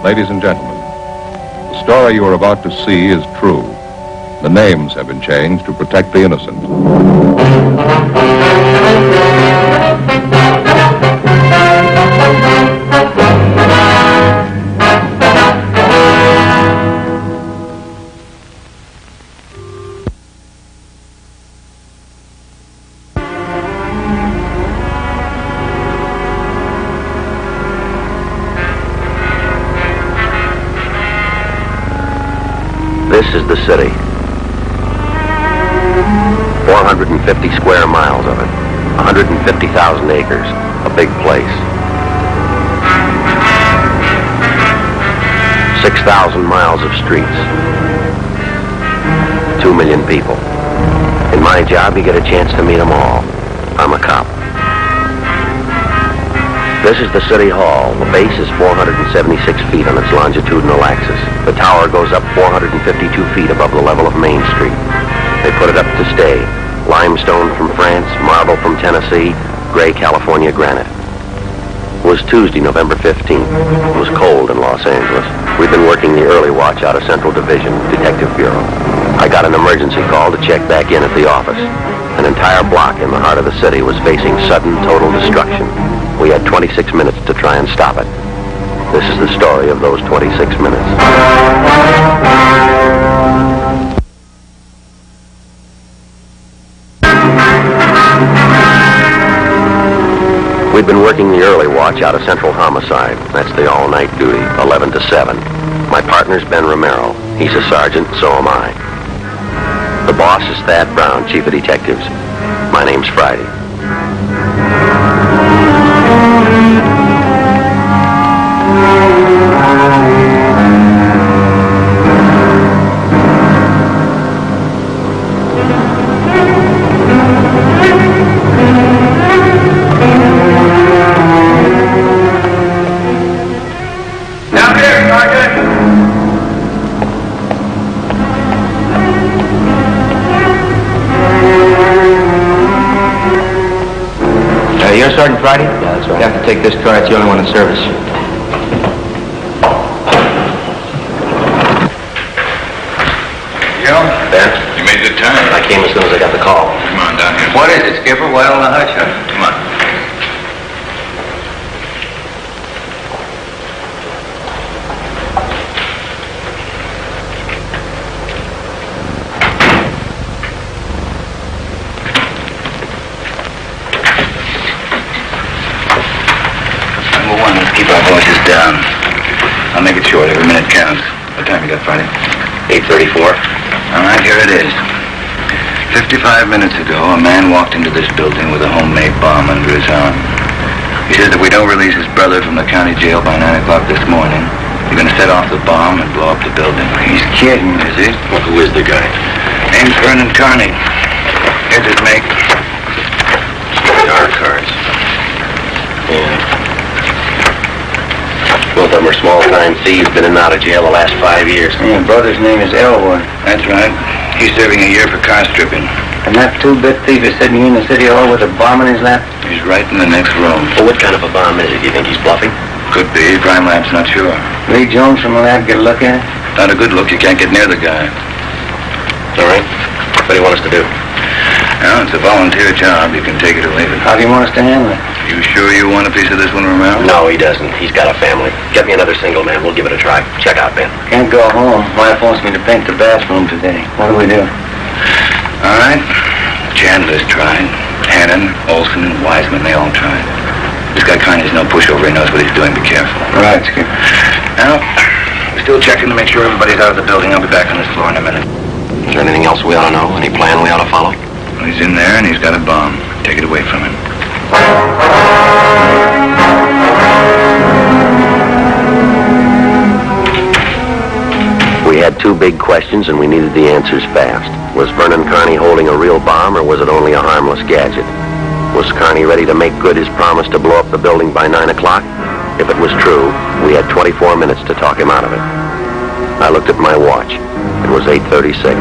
Ladies and gentlemen, the story you are about to see is true. The names have been changed to protect the innocent. This is the city. 450 square miles of it. 150,000 acres. A big place. 6,000 miles of streets. 2 million people. In my job, you get a chance to meet them all. I'm a cop. This is the City Hall. The base is 476 feet on its longitudinal axis. The tower goes up 452 feet above the level of Main Street. They put it up to stay. Limestone from France, marble from Tennessee, gray California granite. It was Tuesday, November 15th. It was cold in Los Angeles. We'd been working the early watch out of Central Division, Detective Bureau. I got an emergency call to check back in at the office. An entire block in the heart of the city was facing sudden, total destruction. We had 26 minutes to try and stop it. This is the story of those 26 minutes. We'd been working the early watch out of Central Homicide. That's the all-night duty, 11 to 7. My partner's Ben Romero. He's a sergeant, so am I. The boss is Thad Brown, chief of detectives. My name's Friday. You're Sergeant Friday? Yeah, that's right. You have to take this car. It's the only one in service. Joe? Ben? You made good time. I came as soon as I got the call. Come on, down here. What is it, Skipper? Why all the hush? Come on. Down. I'll make it short. Every minute counts. What time you got, Friday? 8:34. All right, here it is. 55 minutes ago, a man walked into this building with a homemade bomb under his arm. He says that we don't release his brother from the county jail by 9 o'clock this morning, you're going to set off the bomb and blow up the building. He's kidding. Is he? Well, who is the guy? Name's Vernon Carney. Here's his make. Dark cards. Yeah. Both of them are small-time thieves, been in and out of jail the last 5 years. Your brother's name is Elwood. That's right. He's serving a year for car stripping. And that two-bit thief is sitting in the city hall with a bomb in his lap? He's right in the next room. Well, what kind of a bomb is it? Do you think he's bluffing? Could be. Crime lab's not sure. Lee Jones from the lab get a look at it? Not a good look. You can't get near the guy. All right. What do you want us to do? Well, it's a volunteer job. You can take it or leave it. How do you want us to handle it? You sure you want a piece of this one, Romero? No, he doesn't. He's got a family. Get me another single, man. We'll give it a try. Check out, Ben. Can't go home. Wife wants me to paint the bathroom today. What do we do? All right. Chandler's tried. Hannon, Olson, and Wiseman, they all tried. This guy Carney's no pushover. He knows what he's doing. Be careful. Right, Skipper. Now, we're still checking to make sure everybody's out of the building. I'll be back on this floor in a minute. Is there anything else we ought to know? Any plan we ought to follow? Well, he's in there, and he's got a bomb. Take it away from him. We had two big questions, and we needed the answers fast. Was Vernon Carney holding a real bomb, or was it only a harmless gadget? Was Carney ready to make good his promise to blow up the building by 9 o'clock? If it was true, we had 24 minutes to talk him out of it. I looked at my watch. It was 8:36.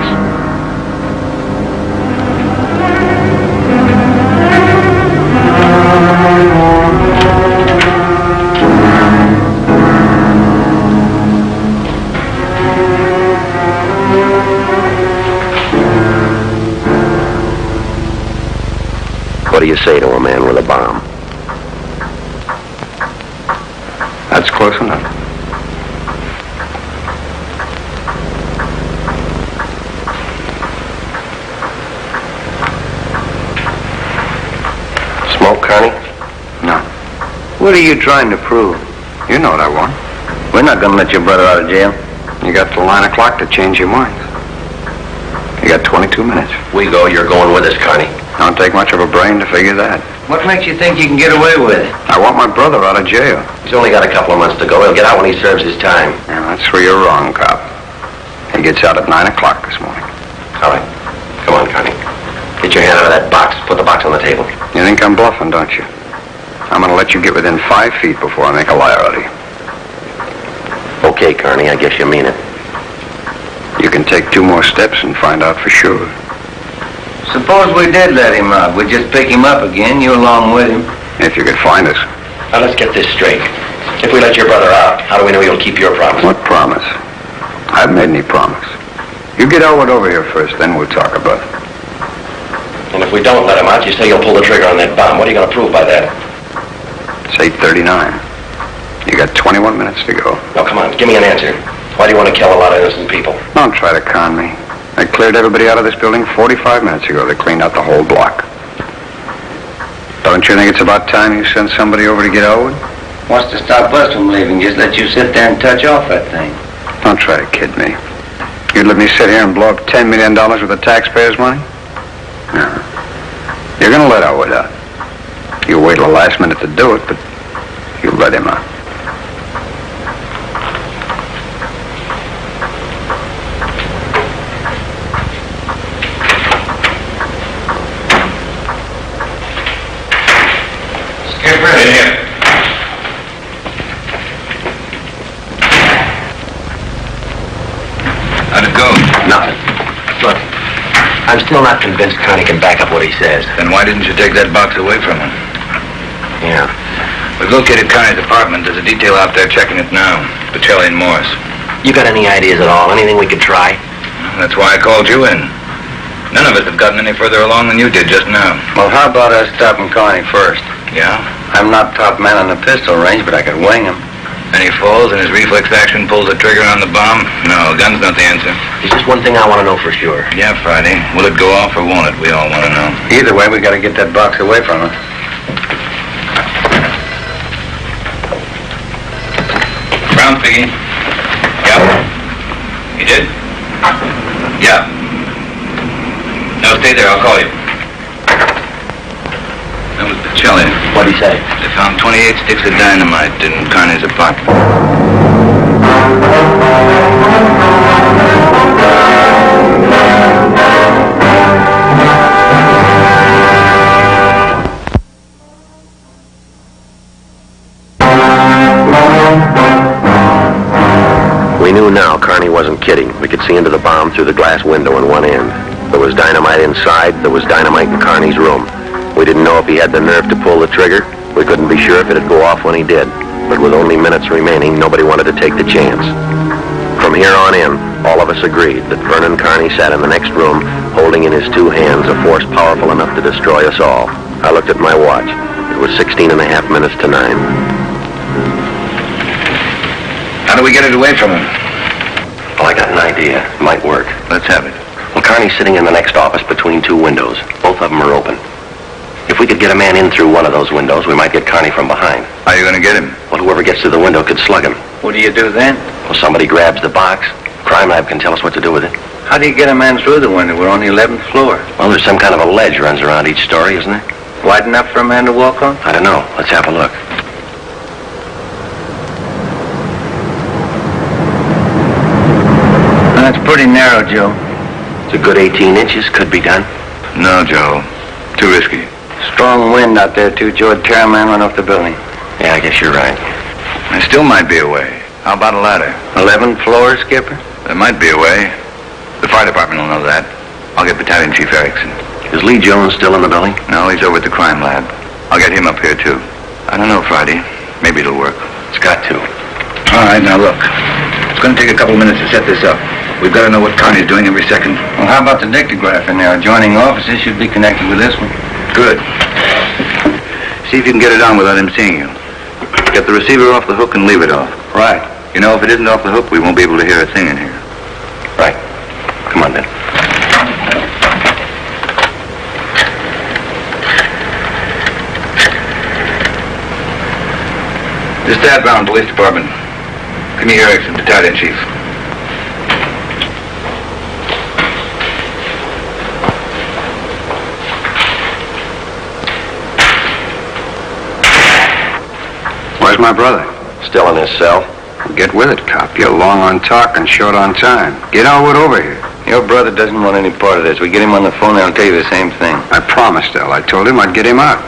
What do you say to a man with a bomb? That's close enough. Smoke, Connie? No. What are you trying to prove? You know what I want. We're not going to let your brother out of jail. You got till 9 o'clock to change your mind. You got 22 minutes. We go, you're going with us, Connie. Don't take much of a brain to figure that. What makes you think you can get away with it? I want my brother out of jail. He's only got a couple of months to go. He'll get out when he serves his time. Yeah, that's where you're wrong, cop. He gets out at 9 o'clock this morning. All right. Come on, Connie. Get your hand out of that box. Put the box on the table. You think I'm bluffing, don't you? I'm going to let you get within 5 feet before I make a liar out of you. Okay, Connie, I guess you mean it. You can take 2 more steps and find out for sure. Suppose we did let him out. We'd just pick him up again, you along with him. If you could find us. Now, let's get this straight. If we let your brother out, how do we know you'll keep your promise? What promise? I haven't made any promise. You get Elwood over here first, then we'll talk about it. And if we don't let him out, you say you'll pull the trigger on that bomb. What are you going to prove by that? It's 8:39. You got 21 minutes to go. Now, come on, give me an answer. Why do you want to kill a lot of innocent people? Don't try to con me. I cleared everybody out of this building 45 minutes ago. They cleaned out the whole block. Don't you think it's about time you sent somebody over to get Elwood? Wants to stop us from leaving. Just let you sit there and touch off that thing. Don't try to kid me. You'd let me sit here and blow up $10 million worth of taxpayers' money? No. You're going to let Elwood out. You wait till the last minute to do it, but you let him out. Skipper, in here. How'd it go? Nothing. Look, I'm still not convinced Connie can back up what he says. Then why didn't you take that box away from him? Yeah. We've located Connie's apartment. There's a detail out there checking it now. Pacelli and Morris. You got any ideas at all? Anything we could try? That's why I called you in. None of us have gotten any further along than you did just now. Well, how about us stopping Connie first? Yeah? I'm not top man on the pistol range, but I could wing him. And he falls and his reflex action pulls the trigger on the bomb? No, gun's not the answer. There's just one thing I want to know for sure. Yeah, Friday. Will it go off or won't it? We all want to know. Either way, we got to get that box away from us. Brown piggy. Yep. You did? Yeah. No, stay there. I'll call you. That was Pacelli. What'd he say? They found 28 sticks of dynamite in Connie's apartment. We knew now Connie wasn't kidding. We could see into the bomb through the glass window in one end. There was dynamite inside. There was dynamite in Connie's room. We didn't know if he had the nerve to pull the trigger. We couldn't be sure if it'd go off when he did. But with only minutes remaining, nobody wanted to take the chance. From here on in, all of us agreed that Vernon Carney sat in the next room, holding in his 2 hands a force powerful enough to destroy us all. I looked at my watch. It was 16 and a half minutes to 9. How do we get it away from him? Well, I got an idea. It might work. Let's have it. Well, Carney's sitting in the next office between 2 windows. Both of them are open. If we could get a man in through one of those windows, we might get Carney from behind. How are you going to get him? Well, whoever gets through the window could slug him. What do you do then? Well, somebody grabs the box. Crime Lab can tell us what to do with it. How do you get a man through the window? We're on the 11th floor. Well, there's some kind of a ledge runs around each story, isn't there? Wide enough for a man to walk on? I don't know. Let's have a look. That's pretty narrow, Joe. It's a good 18 inches. Could be done. No, Joe. Too risky. Strong wind out there, too, Joe. I'd tear a man run off the building. Yeah, I guess you're right. There still might be a way. How about a ladder? 11th floor, Skipper? There might be a way. The fire department will know that. I'll get Battalion Chief Erickson. Is Lee Jones still in the building? No, he's over at the crime lab. I'll get him up here, too. I don't know, Friday. Maybe it'll work. It's got to. All right, now look. It's going to take a couple minutes to set this up. We've got to know what Connie's doing every second. Well, how about the dictograph in there? Adjoining offices should be connected with this one. Good. See if you can get it on without him seeing you. Get the receiver off the hook and leave it off. Right. You know, if it isn't off the hook, we won't be able to hear a thing in here. Right. Come on, then. This is Dad Brown, Police Department. Give me Erickson, Battalion Chief. Where's my brother? Still in his cell. Get with it, cop. You're long on talk and short on time. Get Elwood over here. Your brother doesn't want any part of this. We get him on the phone, I'll tell you the same thing. I promised El. I told him I'd get him out.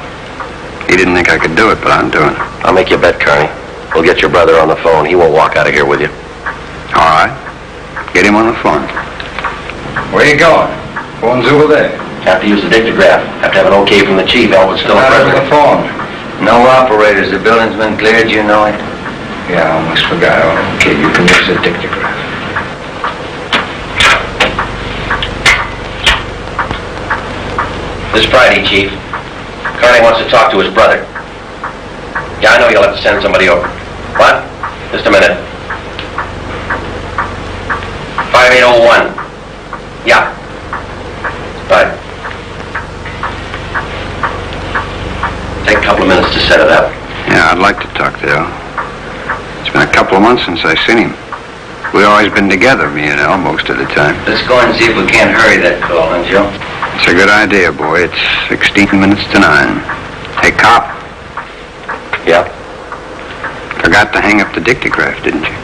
He didn't think I could do it, but I'm doing it. I'll make you a bet, Carney. We'll get your brother on the phone. He won't walk out of here with you. All right. Get him on the phone. Where you going? Phone's over there. Have to use the dictograph. Have to have an okay from the chief. Elwood's still a prisoner. the phone. No operators. The building's been cleared, you know it. Yeah, I almost forgot. Okay, you can use the dictograph. This Friday, Chief. Carney wants to talk to his brother. Yeah, I know you'll have to send somebody over. What? Just a minute. 5801. Yeah. Right. Take a couple of minutes to set it up. Yeah, I'd like to talk to El. It's been a couple of months since I've seen him. We've always been together, me and El, most of the time. Let's go and see if we can't hurry that call, huh, Joe? It's a good idea, boy. It's 16 minutes to 9. Hey, cop. Yeah? Forgot to hang up the dictograph, didn't you?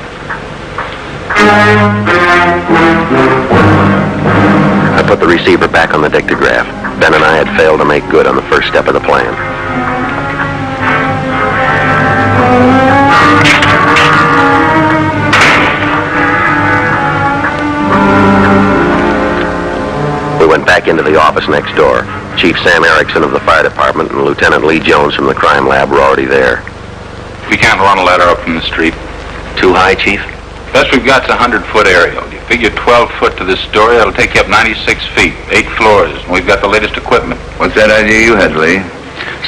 I put the receiver back on the dictograph. Ben and I had failed to make good on the first step of the plan. We went back into the office next door. Chief Sam Erickson of the fire department and Lieutenant Lee Jones from the crime lab were already there. We can't run a ladder up from the street. Too high, Chief? Best we've got's a 100-foot aerial. You figure 12 foot to this story, that'll take you up 96 feet, 8 floors, and we've got the latest equipment. What's that idea you had, Lee?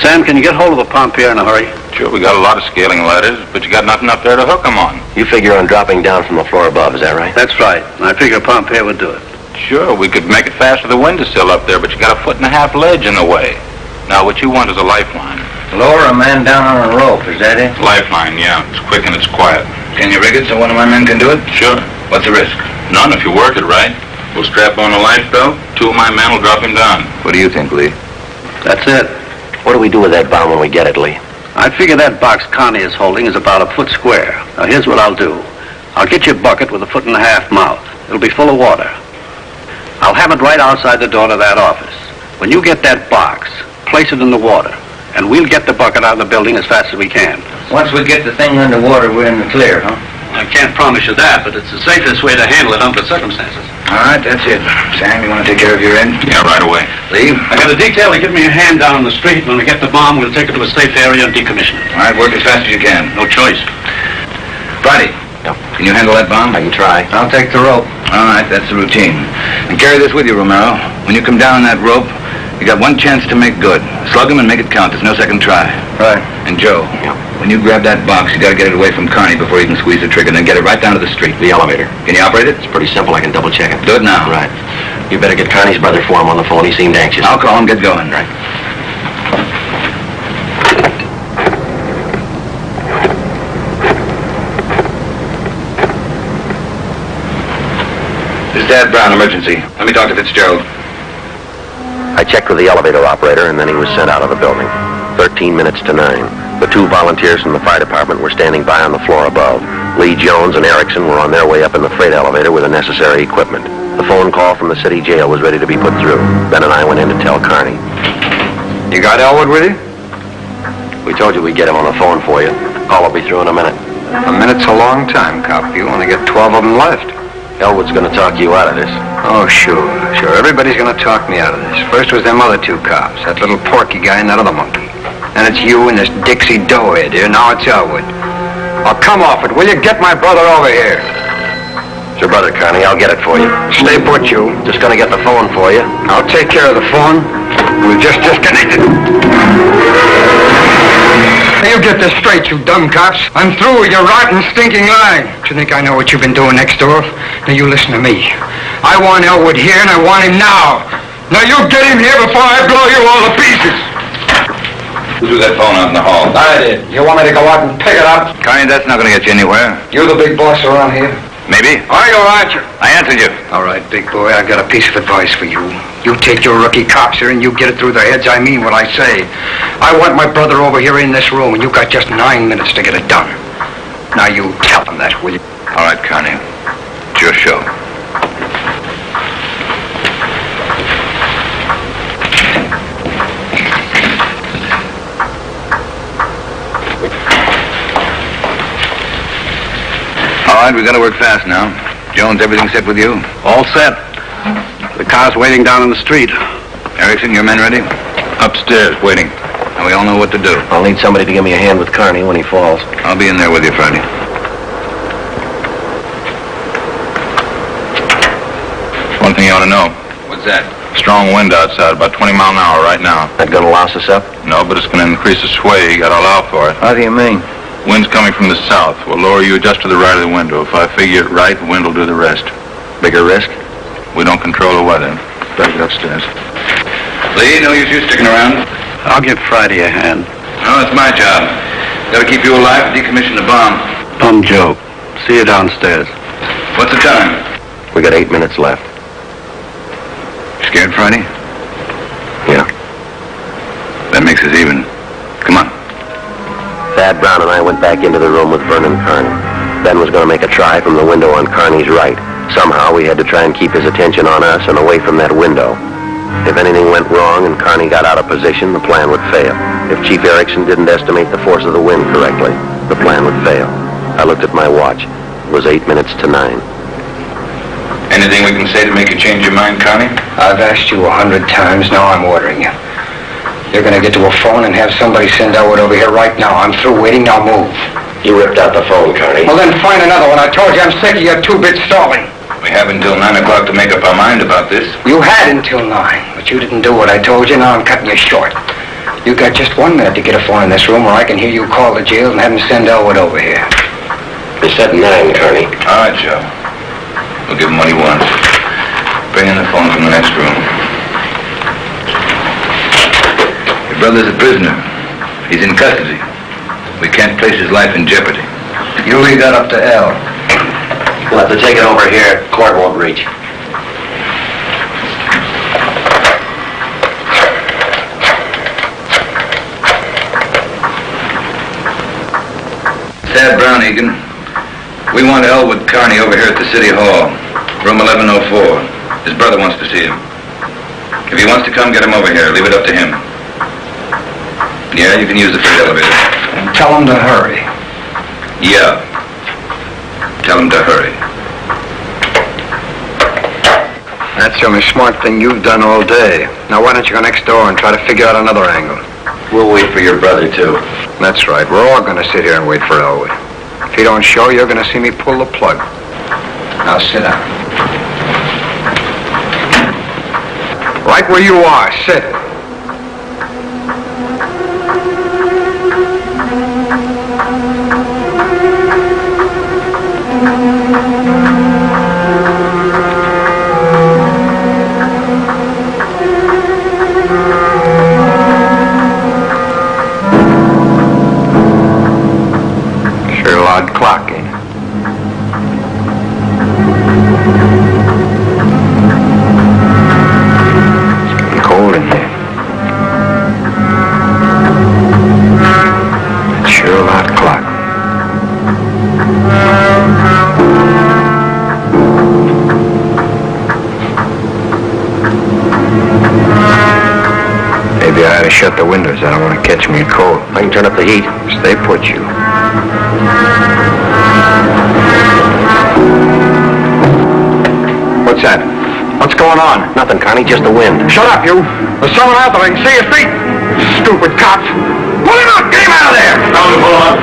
Sam, can you get hold of a pompier in a hurry? Sure, we got a lot of scaling ladders, but you got nothing up there to hook them on. You figure on dropping down from the floor above, is that right? That's right. I figure a pompier would do it. Sure, we could make it fast with the windowsill up there, but you got a 1.5 foot ledge in the way. Now, what you want is a lifeline. Lower a man down on a rope, is that it? Lifeline, yeah. It's quick and it's quiet. Can you rig it so one of my men can do it? Sure. What's the risk? None if you work it right. We'll strap on a life belt. 2 of my men will drop him down. What do you think, Lee? That's it. What do we do with that bomb when we get it, Lee? I figure that box Connie is holding is about 1 foot square. Now, here's what I'll do. I'll get you a bucket with a 1.5 foot mouth. It'll be full of water. I'll have it right outside the door to that office. When you get that box, place it in the water, and we'll get the bucket out of the building as fast as we can. Once we get the thing underwater, we're in the clear, huh? I can't promise you that, but it's the safest way to handle it under the circumstances. All right, that's it. Sam, you want to take care of your end? Yeah, right away. Lee? I got a detail to give me a hand down on the street. When we get the bomb, we'll take it to a safe area and decommission it. All right, work as fast as you can. No choice. Friday. Yep. Can you handle that bomb? I can try. I'll take the rope. All right, that's the routine. And carry this with you, Romero. When you come down on that rope, you got one chance to make good. Slug him and make it count. There's no second try. Right. And Joe, when you grab that box, you got to get it away from Carney before you can squeeze the trigger, and then get it right down to the street. The elevator. Can you operate it? It's pretty simple. I can double check it. Do it now. Right. You better get Connie's brother for him on the phone. He seemed anxious. I'll call him. Get going. Right. This is Dad Brown, emergency. Let me talk to Fitzgerald. I checked with the elevator operator, and then he was sent out of the building. 13 minutes to 9. The 2 volunteers from the fire department were standing by on the floor above. Lee Jones and Erickson were on their way up in the freight elevator with the necessary equipment. The phone call from the city jail was ready to be put through. Ben and I went in to tell Carney. You got Elwood with you? We told you we'd get him on the phone for you. Call will be through in a minute. A minute's a long time, cop. You only got 12 of them left. Elwood's going to talk you out of this. Oh, sure. Everybody's going to talk me out of this. First was them other 2 cops, that little Porky guy and that other monkey. Then it's you and this Dixie doughhead here. Now it's Elwood. Oh, come off it. Will you get my brother over here? It's your brother, Connie. I'll get it for you. Stay put, you. Just going to get the phone for you. I'll take care of the phone. We've just disconnected. Now, you get this straight, you dumb cops. I'm through with your rotten, stinking lying. Do you think I know what you've been doing next door? Now, you listen to me. I want Elwood here, and I want him now. Now, you get him here before I blow you all to pieces. Who threw that phone out in the hall? I did. You want me to go out and pick it up? Connie, that's not going to get you anywhere. You the big boss around here? Maybe. Are you or aren't you? I answered you. All right, big boy, I've got a piece of advice for you. You take your rookie cops here and you get it through their heads. I mean what I say. I want my brother over here in this room, and you've got just 9 minutes to get it done. Now you tell him that, will you? All right, Connie. It's your show. All right, we got to work fast now. Jones, everything set with you? All set. The car's waiting down in the street. Erickson, your men ready? Upstairs, waiting. And we all know what to do. I'll need somebody to give me a hand with Carney when he falls. I'll be in there with you Friday. One thing you ought to know. What's that? Strong wind outside, about 20 miles an hour right now. That gonna louse us up? No, but it's going to increase the sway. You got to allow for it. How do you mean? Wind's coming from the south. We'll lower you just to the right of the window. If I figure it right, the wind will do the rest. Bigger risk? We don't control the weather. Better get upstairs. Lee, no use you sticking around. I'll give Friday a hand. No, it's my job. Got to keep you alive to decommission the bomb. Bum joke. See you downstairs. What's the time? We got 8 minutes left. Scared, Friday? Yeah. That makes us even. Come on. Thad Brown and I went back into the room with Vernon Carney. Ben was going to make a try from the window on Carney's right. Somehow we had to try and keep his attention on us and away from that window. If anything went wrong and Carney got out of position, the plan would fail. If Chief Erickson didn't estimate the force of the wind correctly, the plan would fail. I looked at my watch. It was 8 minutes to 9. Anything we can say to make you change your mind, Connie? I've asked you 100 times, now I'm ordering you. You're gonna get to a phone and have somebody send Elwood over here right now. I'm through waiting, now move. You ripped out the phone, Carney. Well, then find another one. I told you I'm sick of your 2-bit stalling. We have until 9 o'clock to make up our mind about this. You had until 9, but you didn't do what I told you. Now I'm cutting you short. You got just 1 minute to get a phone in this room where I can hear you call the jail and have them send Elwood over here. It's at 9, Carney. All right, Joe. We'll give him what he wants. Bring in the phone from the next room. Your brother's a prisoner. He's in custody. We can't place his life in jeopardy. You leave that up to El. We'll have to take it over here. Court won't reach. Thad Brown, Egan. We want Elwood Carney over here at the City Hall. Room 1104. His brother wants to see him. If he wants to come, get him over here. Leave it up to him. Yeah, you can use the freight elevator. And tell him to hurry. Yeah. Tell him to hurry. That's the only smart thing you've done all day. Now why don't you go next door and try to figure out another angle? We'll wait for your brother, too. That's right. We're all gonna sit here and wait for Elwood. If he don't show, you're gonna see me pull the plug. Now sit down. Right where you are, sit. Sure loud clock, eh? It's getting cold in here. It's sure loud clock. Maybe I ought to shut the windows. I don't want to catch me a cold. I can turn up the heat. Stay put, you. What's that? What's going on? Nothing, Carney, just the wind. Shut up, you. There's someone out there. I can see your feet. Stupid cops. Pull him out. Get him out of there. Tell him to pull up.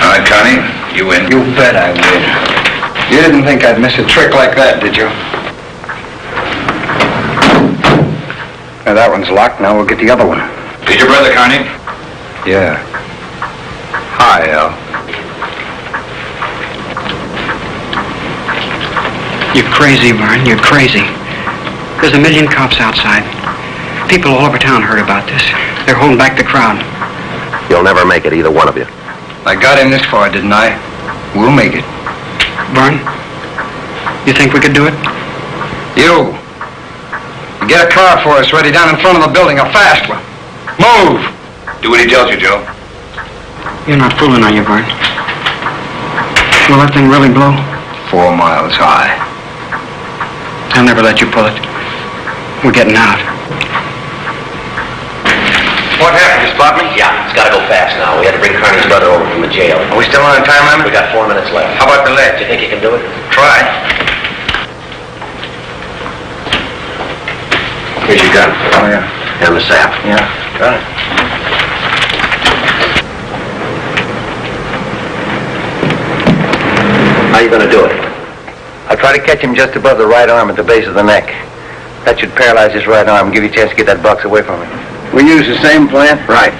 All right, Connie, you win. You bet I will. You didn't think I'd miss a trick like that, did you? Now, that one's locked. Now we'll get the other one. Is your brother, Carney? Yeah. Hi, Al. You're crazy, Vern. You're crazy. There's a million cops outside. People all over town heard about this. They're holding back the crowd. You'll never make it, either one of you. I got him this far, didn't I? We'll make it. Vern, you think we could do it? You get a car for us ready down in front of the building, a fast one. Move! Do what he tells you, Joe. You're not fooling, are you, Vern? Will that thing really blow? 4 miles high. I'll never let you pull it. We're getting out. What happened, you spot me? Yeah, it's got to go fast now. We had to bring Carney's brother over from the jail. Are we still on time limit? We got 4 minutes left. How about the Do ledge? you think you can do it? Try. Here's your gun. Oh, yeah. And the sap. Yeah, got it. How you going to do it? I'll try to catch him just above the right arm at the base of the neck. That should paralyze his right arm and give you a chance to get that box away from him. We use the same plan? Right.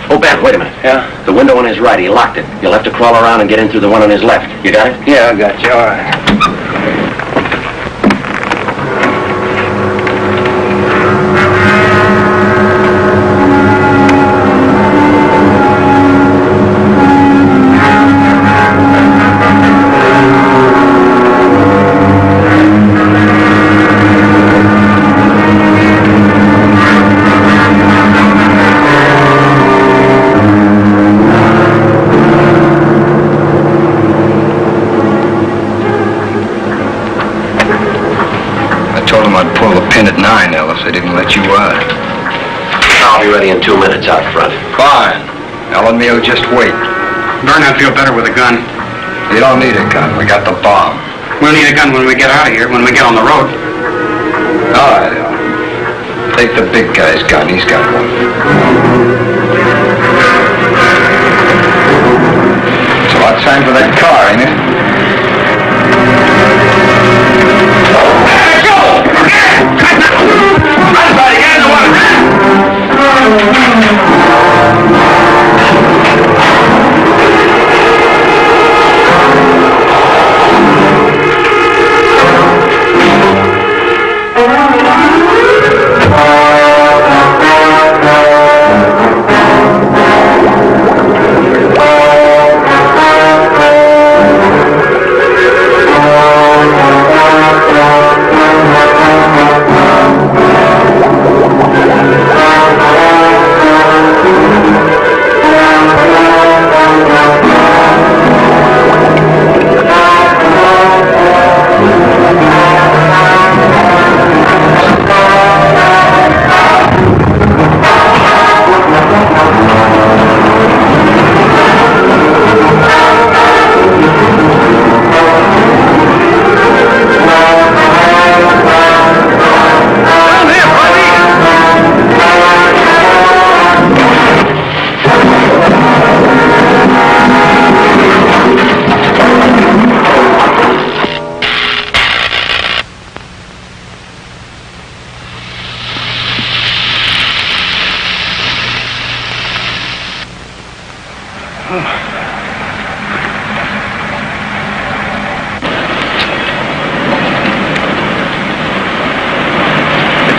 Oh, Ben, wait a minute. Yeah? The window on his right, he locked it. You'll have to crawl around and get in through the one on his left. You got it? Yeah, I got you. All right. Pin at 9, Al, if they didn't let you out. I'll be ready in 2 minutes out front. Fine. Al and me will just wait. Vern, I'd feel better with a gun. You don't need a gun. We got the bomb. We'll need a gun when we get out of here, when we get on the road. All right, Al. Take the big guy's gun. He's got one. It's about time for that car, ain't it?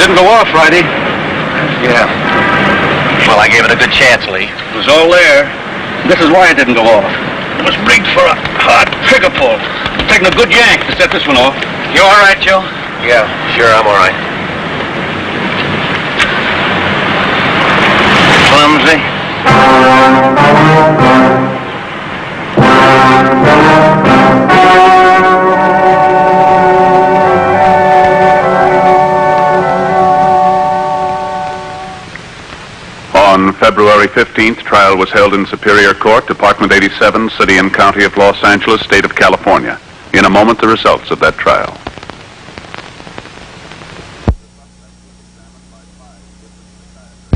Didn't go off, Friday. Yeah. Well, I gave it a good chance, Lee. It was all there. This is why it didn't go off. It was rigged for a hard trigger pull. Taking a good yank to set this one off. You all right, Joe? Yeah, sure, I'm all right. Clumsy. On February 15th, trial was held in Superior Court, Department 87, City and County of Los Angeles, State of California. In a moment, the results of that trial.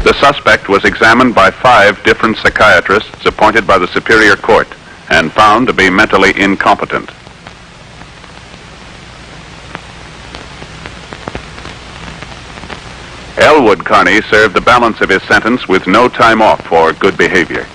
The suspect was examined by 5 different psychiatrists appointed by the Superior Court and found to be mentally incompetent. Elwood Carney served the balance of his sentence with no time off for good behavior.